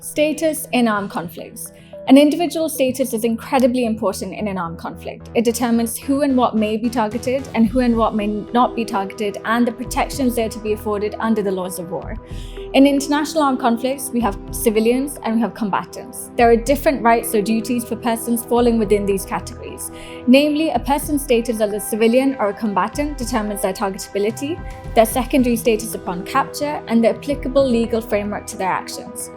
Status in armed conflicts. An individual's status is incredibly important in an armed conflict. It determines who and what may be targeted and who and what may not be targeted, and the protections they are to be afforded under the laws of war. In international armed conflicts, we have civilians and we have combatants. There are different rights or duties for persons falling within these categories. Namely, a person's status as a civilian or a combatant determines their targetability, their secondary status upon capture, and the applicable legal framework to their actions.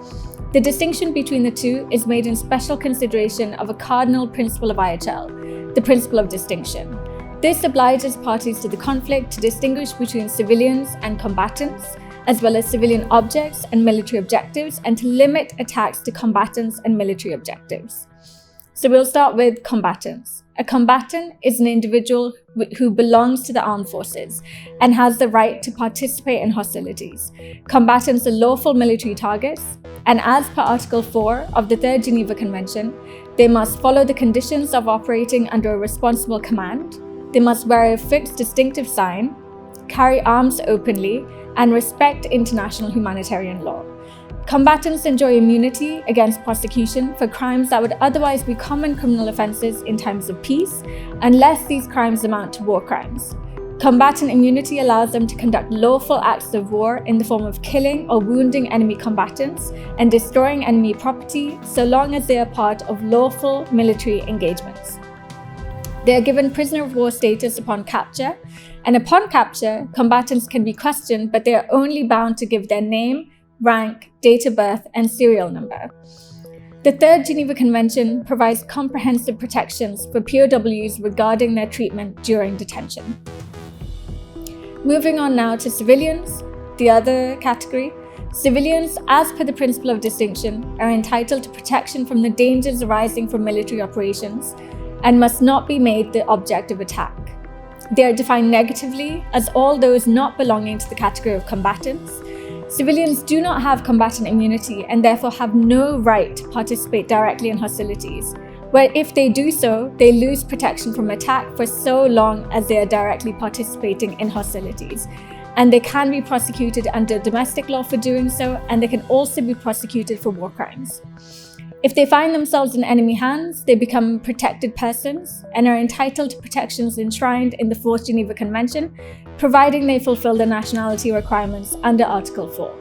The distinction between the two is made in special consideration of a cardinal principle of IHL, the principle of distinction. This obliges parties to the conflict to distinguish between civilians and combatants, as well as civilian objects and military objectives, and to limit attacks to combatants and military objectives. So we'll start with combatants. A combatant is an individual who belongs to the armed forces and has the right to participate in hostilities. Combatants are lawful military targets, and as per Article 4 of the Third Geneva Convention, they must follow the conditions of operating under a responsible command, they must wear a fixed distinctive sign, carry arms openly, and respect international humanitarian law. Combatants enjoy immunity against prosecution for crimes that would otherwise be common criminal offences in times of peace, unless these crimes amount to war crimes. Combatant immunity allows them to conduct lawful acts of war in the form of killing or wounding enemy combatants and destroying enemy property, so long as they are part of lawful military engagements. They are given prisoner of war status upon capture, and upon capture, combatants can be questioned, but they are only bound to give their name, rank, date of birth, and serial number. The Third Geneva Convention provides comprehensive protections for POWs regarding their treatment during detention. Moving on now to civilians, the other category. Civilians, as per the principle of distinction, are entitled to protection from the dangers arising from military operations and must not be made the object of attack. They are defined negatively as all those not belonging to the category of combatants. Civilians do not have combatant immunity and therefore have no right to participate directly in hostilities, where if they do so, they lose protection from attack for so long as they are directly participating in hostilities. And they can be prosecuted under domestic law for doing so, and they can also be prosecuted for war crimes. If they find themselves in enemy hands, they become protected persons and are entitled to protections enshrined in the Fourth Geneva Convention, providing they fulfill the nationality requirements under Article 4.